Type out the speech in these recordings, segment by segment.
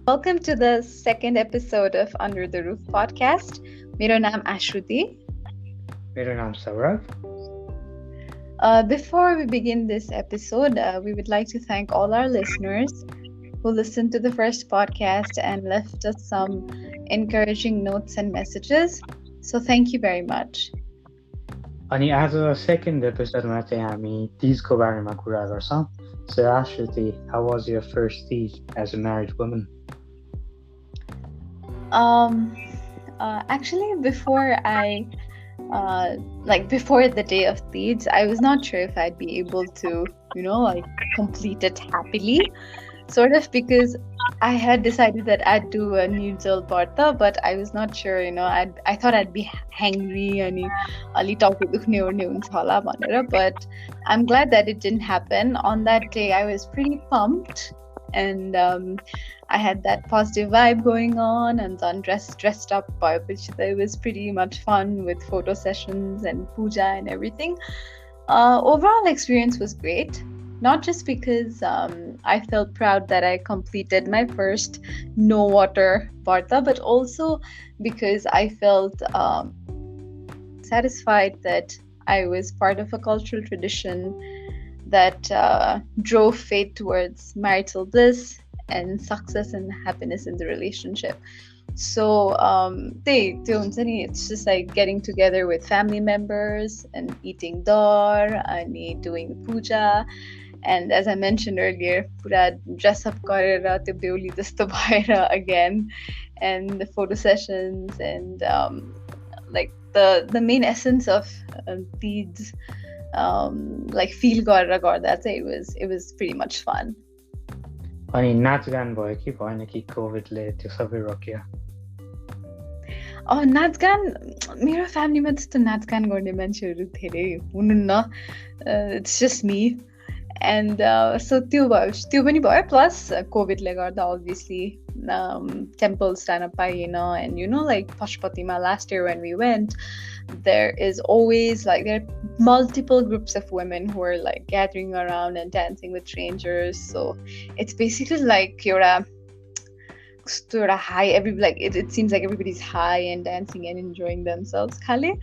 Welcome to the second episode of Under the Roof podcast. मेरो नाम Ashruti. मेरो नाम Saurav. Before we begin this episode, we would like to thank all our listeners who listened to the first podcast and left us some encouraging notes and messages. So thank you very much. अनि आज second एपिसोडमा चाहिँ हामी तीजको बारेमा कुरा गर्छौँ. So Ashruti, how was your first Teej as a married woman? Actually, before the day of Teej, I was not sure if I'd be able to, complete it happily. Sort of because I had decided that I'd do a neutral parta, but I was not sure, I thought I'd be hangry and but I'm glad that it didn't happen. On that day, I was pretty pumped and I had that positive vibe going on and dressed up, which it was pretty much fun with photo sessions and puja and everything. Overall experience was great. Not just because I felt proud that I completed my first no water Varta, but also because I felt satisfied that I was part of a cultural tradition that drove faith towards marital bliss and success and happiness in the relationship. So it's just like getting together with family members and eating dar and doing the puja. And as I mentioned earlier, pura dress up garera tyo beuli jasto bhaera again, and the photo sessions and the main essence of Teej feel garera garda chai it was pretty much fun. अनि नाचगान भयो कि भएन कि कोभिडले त्यो सबै रोक्यो? नाचगान मेरो फ्यामिलीमा त्यस्तो नाचगान गर्ने मान्छेहरू धेरै हुनुहुन्न. It's just me. And so त्यो पनि भयो, plus कोभिडले गर्दा obviously temples जान पाइएन. And Pashpatima last year when we went, there is always there are multiple groups of women who are gathering around and dancing with strangers. So it's basically एउटा high, it seems like everybody's high and dancing and enjoying themselves. खाले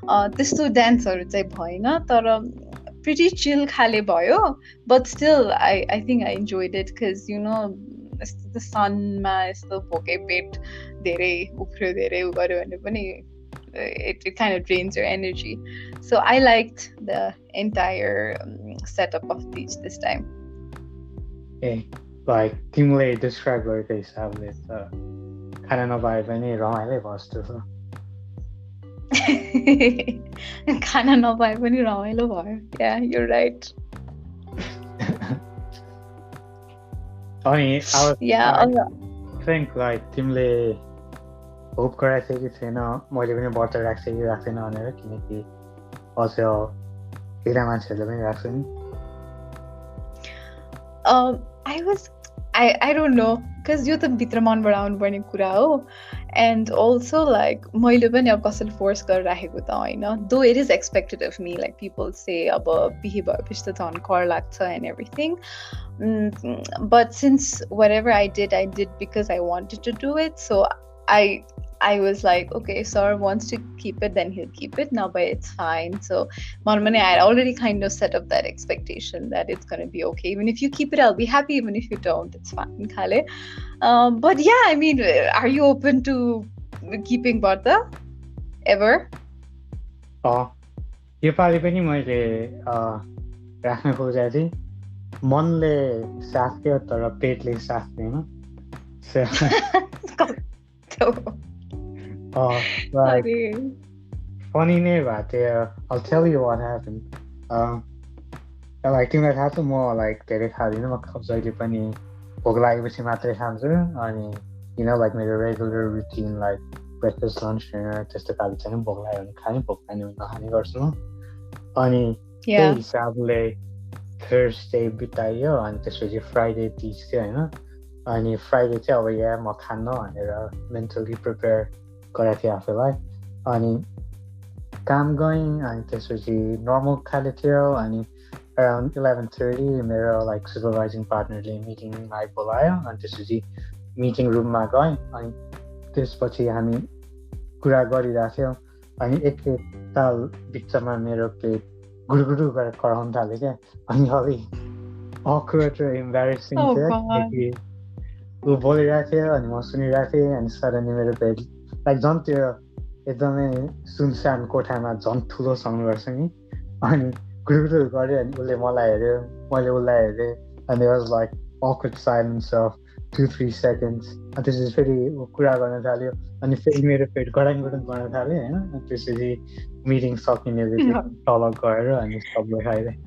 त्यस्तो डान्सहरू चाहिँ भएन, तर pretty chill khale bhayo, but still I think I enjoyed it because the sun ma yesto bhokai pet धेरै उफ्रियो धेरै उ गर्यो भने पनि it kind of drains your energy. So I liked the entire setup of Teej this time. Hey, तिमीले describe गरेको हिसाबले त खाना नपाए पनि रमाइलै भयो जस्तो छ. खाना नपाए पनि रमाइलो भयो. Yeah, you're right. अनि I think तिमीले होप गरेको थियो कि थिएन मैले पनि व्रत राख्छ कि राख्दैन भनेर, किनकि अझ धेरै मान्छेहरूले पनि राख्छ नि. I don't know, because यो त भित्र मनबाट आउनुपर्ने कुरा हो. And also मैले पनि अब कसैले फोर्स गरेर राखेको त होइन. Though it is expected of me, people say अब बिहे भएपछि त झन् कर लाग्छ and everything. But since whatever I did because I wanted to do it. So I was like, okay, Saurav wants to keep it, then he'll keep it. Now, but it's fine. So, I had already kind of set up that expectation that it's going to be okay. Even if you keep it, I'll be happy. Even if you don't, it's fine. But yeah, I mean, are you open to keeping Varta ever? यो पालि पनि मैले राख्न खोजेको थिएँ. मनले साथ दियो तर पेटले साथ दिएन. Funny नै भएको थियो. I'll tell you what happened. तिमीलाई थाहा छ म धेरै खाँदिनँ. म जहिले पनि भोक लागेपछि मात्रै खान्छु. अनि मेरो regular routine breakfast, lunch, dinner त्यस्तो खालि छैन. भोक लाग्यो भने खाने, भोक लाग्यो भने नखाने गर्छु म. अनि त्यही हिसाबले थर्सडे बितायो. अनि त्यसपछि फ्राइडे तिज थियो होइन. अनि फ्राइडे चाहिँ अब म खान्न भनेर मेन्टली प्रिपेयर गरेको थिएँ आफूलाई. अनि काम गएँ. अनि त्यसपछि नर्मल खाले थियो. अनि around 11:30 मेरो सुपरभाइजिङ पार्टनरले मिटिङमा बोलायो. अनि त्यसपछि मिटिङ रुममा गएँ अनि त्यसपछि हामी कुरा गरिरहेको थियौँ अनि एकताल बिचमा मेरो पेट गुडुगुडु गरेर कराउन थाल्यो क्या अनि अलि awkward र embarrassing थियो कि ऊ बोलिरहेको थियो अनि म सुनिरहेको थिएँ अनि सडनली मेरो पेट लाइक झन् त्यो एकदमै सुनसान कोठामा झन् ठुलो साउन्ड गर्छ नि अनि गुडुगुडु गऱ्यो अनि उसले मलाई हेऱ्यो मैले उसलाई हेरेँ and there was like awkward silence of 2-3 seconds and त्यसपछि फेरि कुरा गर्न थाल्यो अनि फेरि मेरो पेट गडाङ गडाङ गर्न थाल्यो होइन त्यसपछि मिटिङ सकिने बित्तिकै तल गएर अनि सबले खाइदिएँ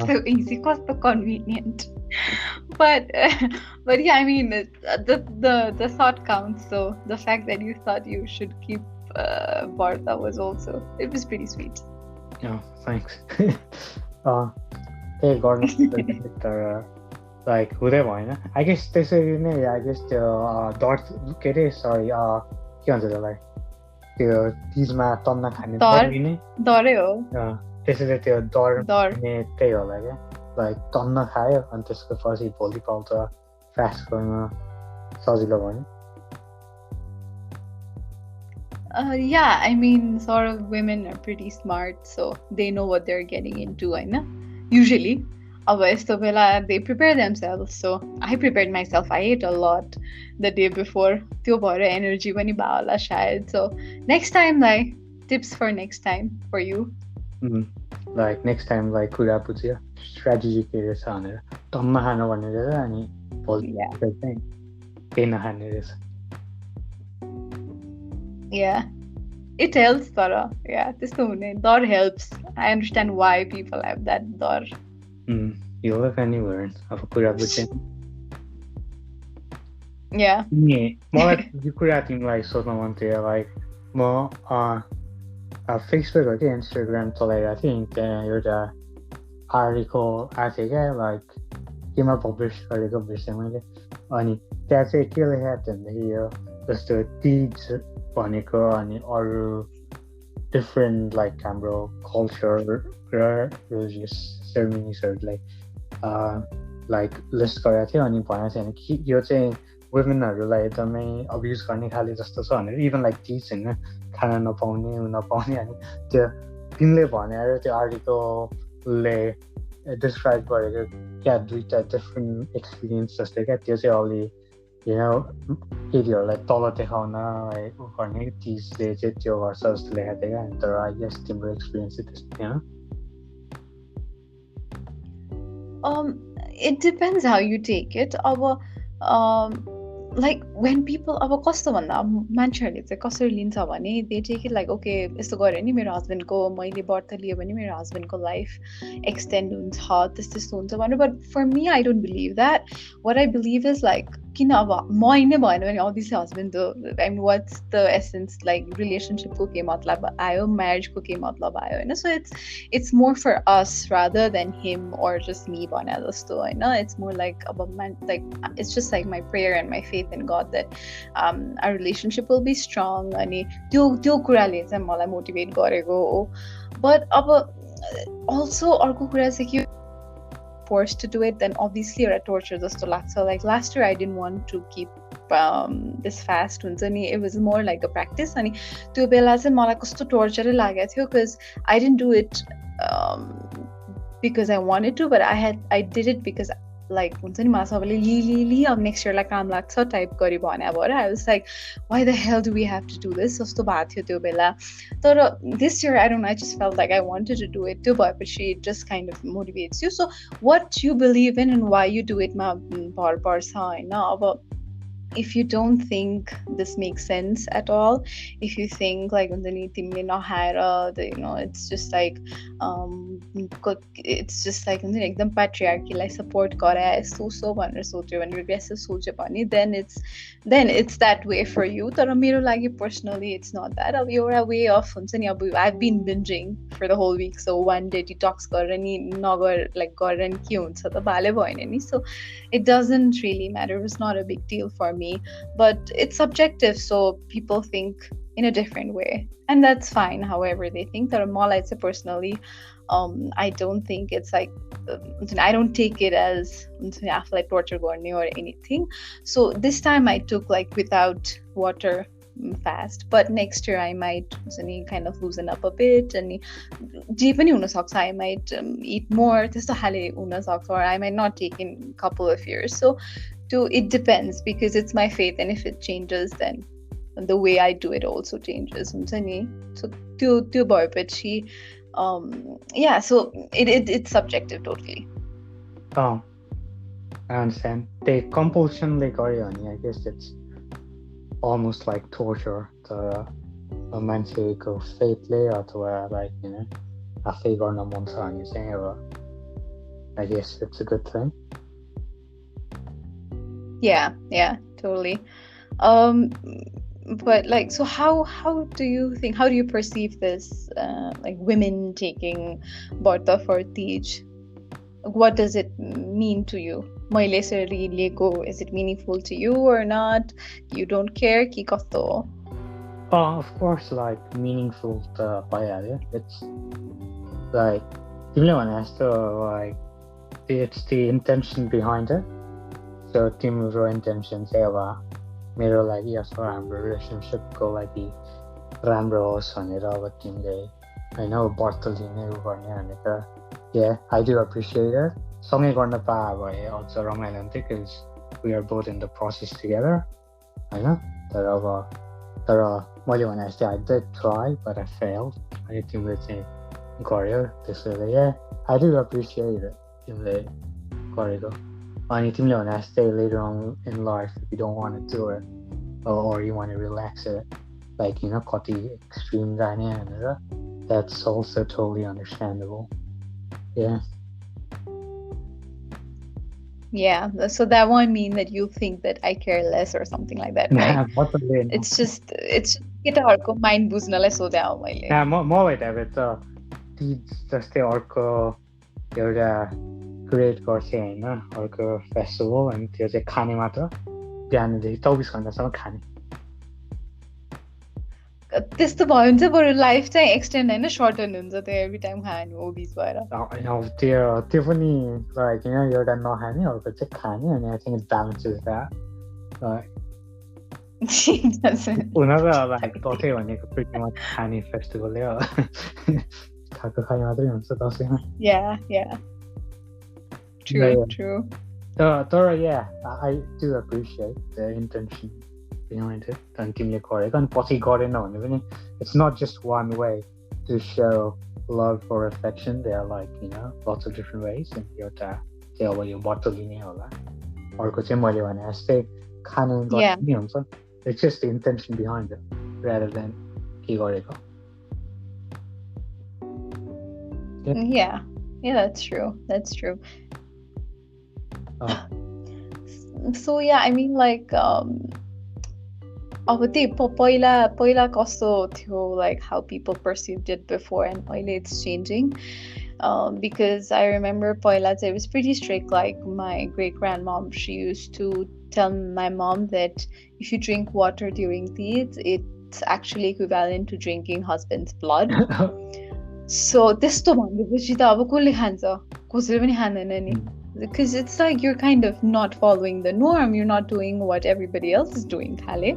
so easy, so convenient. But yeah, I mean the thought counts. So the fact that you thought you should keep Bartha was also, it was pretty sweet. Oh, thanks. Hey, Gordon, like हुँदै भएन. I guess त्यसरी नै I guess त्यो डट के अरे सरी के भन्छ त्यसलाई त्यो तिजमा तन्न खाने दरै हो त्यसैले त्यो डर त्यही होला क्या लाइक तन्न खायो अनि त्यसको पछि भोलिपल्ट फास्ट गर्न सजिलो भयो Yeah, I mean sort of women are pretty smart, so they know what they're getting into, होइन usually अब यस्तो बेला they prepare themselves, so I prepared myself. I ate a lot the day before, त्यो भएर energy पनि भयो होला सायद. So next time, like tips for next time for you. Like next time like कुरा बुझ्यो strategy के रहेछ भनेर टन्न खानु भन्ने रहेछ अनि भोलि चाहिँ केही नखाने रहेछ. Yeah, it helps, तर yeah, त्यस्तो हुने डर helps. I understand why people have that डर. You live anywhere अब कुरा बुझ्यो. Yeah. मलाई यो कुरा तिमीलाई सोध्न मन थियो लाइक म फेसबुक हो कि इन्स्टाग्राम चलाइरहेको थिएँ त्यहाँ एउटा आर्टिकल आएको थियो क्या लाइक केमा पब्लिस गरेको बिर्सेँ मैले अनि त्यहाँ चाहिँ के लेखेको थियो भन्दाखेरि यो जस्तो तिज भनेको अनि अरू डिफ्रेन्ट लाइक हाम्रो कल्चर र रिलिजियस सेरेमनिजहरूलाई लाइक लिस्ट गरेको थियो अनि भनेको थियो कि यो चाहिँ वुमेनहरूलाई एकदमै अब्युज गर्ने खाले जस्तो छ भनेर इभन लाइक तिज होइन खाना नपाउने अनि त्यो तिमीले भनेर त्यो आर्टिकलले डिस्क्राइब गरेको क्या दुईवटा डिफ्रेन्ट एक्सपिरियन्स जस्तै क्या त्यो चाहिँ अलि केटीहरूलाई तल देखाउन गर्ने तिजले चाहिँ त्यो गर्छ जस्तो लेखाएको थियो क्या तर आई गेस तिम्रो एक्सपिरियन्स चाहिँ त्यस्तो थिएन. It depends how you take it. Like when people अब कस्तो भन्दा मान्छेहरूले चाहिँ कसरी लिन्छ भने they take it like okay यस्तो गऱ्यो नि मेरो हस्बेन्डको मैले व्रत लियो भने मेरो हस्बेन्डको लाइफ एक्सटेन्ड हुन्छ त्यस्तो हुन्छ भनेर but for me I don't believe that. What I believe is like किन अब मै नै भएन भने obviously husband I mean what's the essence like relationship को के मतलब आयो marriage को के मतलब आयो होइन so it's more for us rather than him or just me भने जस्तो होइन it's more like about like it's just like my prayer and my faith in God that our relationship will be strong अनि त्यो कुराले चाहिँ मलाई motivate गरेको हो but अब also अर्को कुरा चाहिँ के forced to do it then obviously a torture jasto lagcha like last year I didn't want to keep this fast huncha ni it was more like a practice ani tyo bela chai malai kasto torture lageko थियो because I didn't do it because I wanted to but I did it because like हुन्छ नि सबैले लि अब next इयरलाई काम लाग्छ type गरी भने भएर I was like why the hell do we have to do this जस्तो भएको थियो त्यो बेला तर this year I don't know I just felt like I wanted to do it त्यो भएपछि it just kind of motivates you so what you believe in and why you do it मा भर पर्छ होइन अब if you don't think this makes sense at all if you think like हुन्छ नि तिमीले नखाएर it's just like हुन्छ नि एकदम patriarchyलाई सपोर्ट गराए यस्तो भनेर सोच्यो भने व्यस्त सोच्यो भने then it's that way for you तर मेरो लागि personally it's not that अब एउटा way of हुन्छ नि अब I've been binging for the whole week so one day detox गरेर नि नगर like गरेर नि के हुन्छ त भाले भएन नि so it doesn't really matter it was not a big deal for me, but it's subjective, so people think in a different way, and that's fine however they think. That मलाई चाहिँ personally I don't think it's like I don't take it as आफूलाई torture गर्ने or anything. So this time I took like without water fast, but next year I might kind of loosen up a bit, and जे पनि हुन सक्छ, I might eat more, त्यस्तो खाले हुन सक्छ, or I might not take in a couple of years. So it depends, because it's my faith, and if it changes then the way I do it also changes. So त्यो भएपछि yeah, so it's subjective totally. Oh, I understand. The compulsion like I guess it's almost like torture. The मान्छेको faithले अथवा like आफै गर्न मन छ भने चाहिँ अब I guess it's a good thing. Yeah, totally. But like, so how do you perceive this like women taking Barta for Teej? What does it mean to you? Is it meaningful to you or not? You don't care? Ki kasto? Of course, like meaningful to Payale. It's like like it's the intention behind it. So timuro intention say मेरो लागि अथवा हाम्रो रिलेसनशिपको लागि राम्रो होस् भनेर अब तिमीले हैन व्रत लिने गर्ने भनेर yeah, I do appreciate it. सँगै गर्न पाए भए अझ रमाइलो हुन्थ्यो because we are both in the process together. हैन तर मैले भने जस्तै I did try but I failed. अनि तिमीले चाहिँ गर्यो, त्यसैले yeah, I do appreciate it तिमीले गरेको. अनि तिमीले भने जस्तै later on in life if you don't want to do it or you want to relax it, like कति extreme जाने भनेर, that's also totally understandable. Yeah, so that won't mean that you think that I care less or something like that, right? It's just केटाहरुको mind बुझ्नलाई सोधे हो मैले. मलाई त अब त तीज जस्तै अर्को एउटा क्रिएट गर्छ हैन, अर्को फेस्टिभल, अनि त्यो चाहिँ खाने मात्र, बिहानदेखि 24 घण्टासम्म खाने. त्यस्तो भयो भने चाहिँ बरु लाइफ चाहिँ एक्सटेन्ड हैन सर्टन हुन्छ, त्यो एभ्री टाइम खाने हो बिच भएर. त्यो पनि लाइक एउटा नखाने अर्को चाहिँ खाने, अनि आई थिंक इट ब्यालेन्सेस दैट. हुन त लाइक दसैँ भनेको प्रिटी मच खाने फेस्टिभल हो, खाएको खाइ मात्रै हुन्छ दसैँमा. True. Yeah, I do appreciate the intention behind it. And तिमीले गरेको अनि पछि गरेन भने पनि it's not just one way to show love or affection. There are like lots of different ways, and एउटा चाहिँ अब यो व्रत लिने होला, अर्को चाहिँ मैले भने जस्तै खाने गर्ने हुन्छ. It's just the intention behind it rather than के गरेको. Yeah, that's true. So yeah, I mean like अब त्यही पहिला कस्तो थियो, like how people perceived it before, and अहिले it's changing. Because I remember पहिला चाहिँ it was pretty strict. Like my great grandmom, she used to tell my mom that if you drink water during Teej, it's actually equivalent to drinking husband's blood. So त्यस्तो भनेपछि त अब कसले खान्छ, कसैले पनि खाँदैन नि. Because it's like you're kind of not following the norm, you're not doing what everybody else is doing. I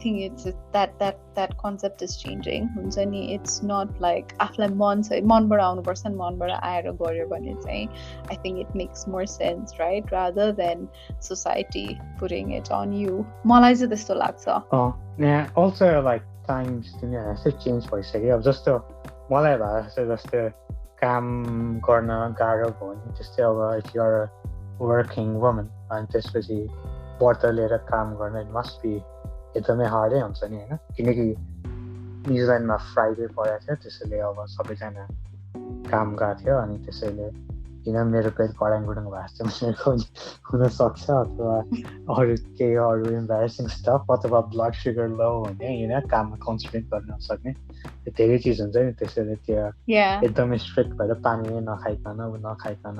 think it's that concept is changing. It's not like I think it makes more sense, right? Rather than society putting it on you. Yeah, also like times change भइसक्यो. जस्तो मलाई भए जस्तो काम गर्न गाह्रो भयो नि, त्यस्तै अब if you are a working woman अनि त्यसपछि व्रत लिएर काम गर्न it must be एकदमै हार्डै हुन्छ नि हैन, किनकि न्युजिल्यान्डमा फ्राइडे परेको थियो, त्यसैले अब सबैजना काम गएको थियो, अनि त्यसैले मेरो पेट कडाङ भएको जस्तो हुन सक्छ, अथवा अरू इम्बेरेसिङ स्टफ, अथवा ब्लड सुगर लो हुने काममा कन्सन्ट्रेट गर्न नसक्ने, धेरै चिज हुन्छ नि. त्यसैले त्यो एकदमै स्ट्रिक्ट भएर पानी नखाइकन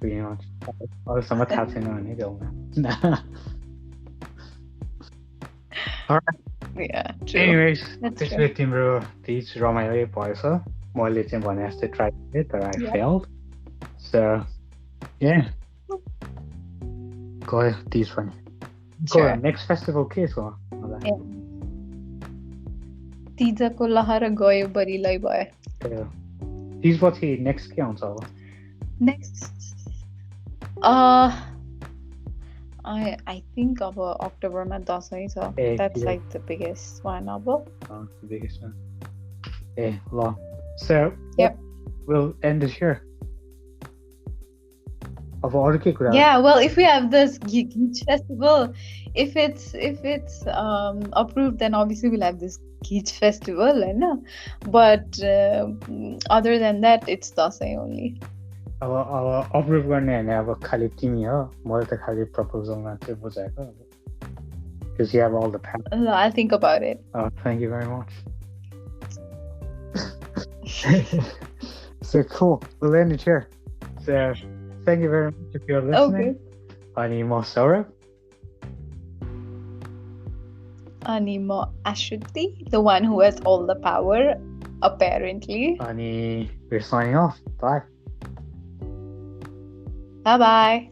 pretty much. अरूसम्म थाहा छैन भने देऊ Alright. Yeah, true. Anyways, That's this true. way तिम्रो Teej रमाइलो भएछ मैले चाहिँ भने जस्तै ट्राई गरेँ तर I failed. So yeah. गयो Teej पनि. Sure. Next festival के छ मलाई? Teejako Lahara गयो बरिलै भयो. Teej पछि next के आउँछ अब? Next, I think अब अक्टोबरमा दसैँ छ. That's like the biggest one अब. The biggest one. Long. So Yep. We'll end this here. Of अरू के कुरा? Yeah, well, if we have this Geech festival, if it's approved, then obviously we'll have this Geech festival, I know. But other than that, it's Dasai only. अब approve गर्ने हैन अब खाली तिमी हो मैले त खाली प्रपोजल मात्रै बुझाएको because you have all the power. I'll think about it. Oh, thank you very much. So cool. We'll end it here. So thank you very much if you're listening. Okay. Ani mo Saurav. Ani mo Ashruti, the one who has all the power, apparently. Ani, we're signing off. Bye. Bye-bye.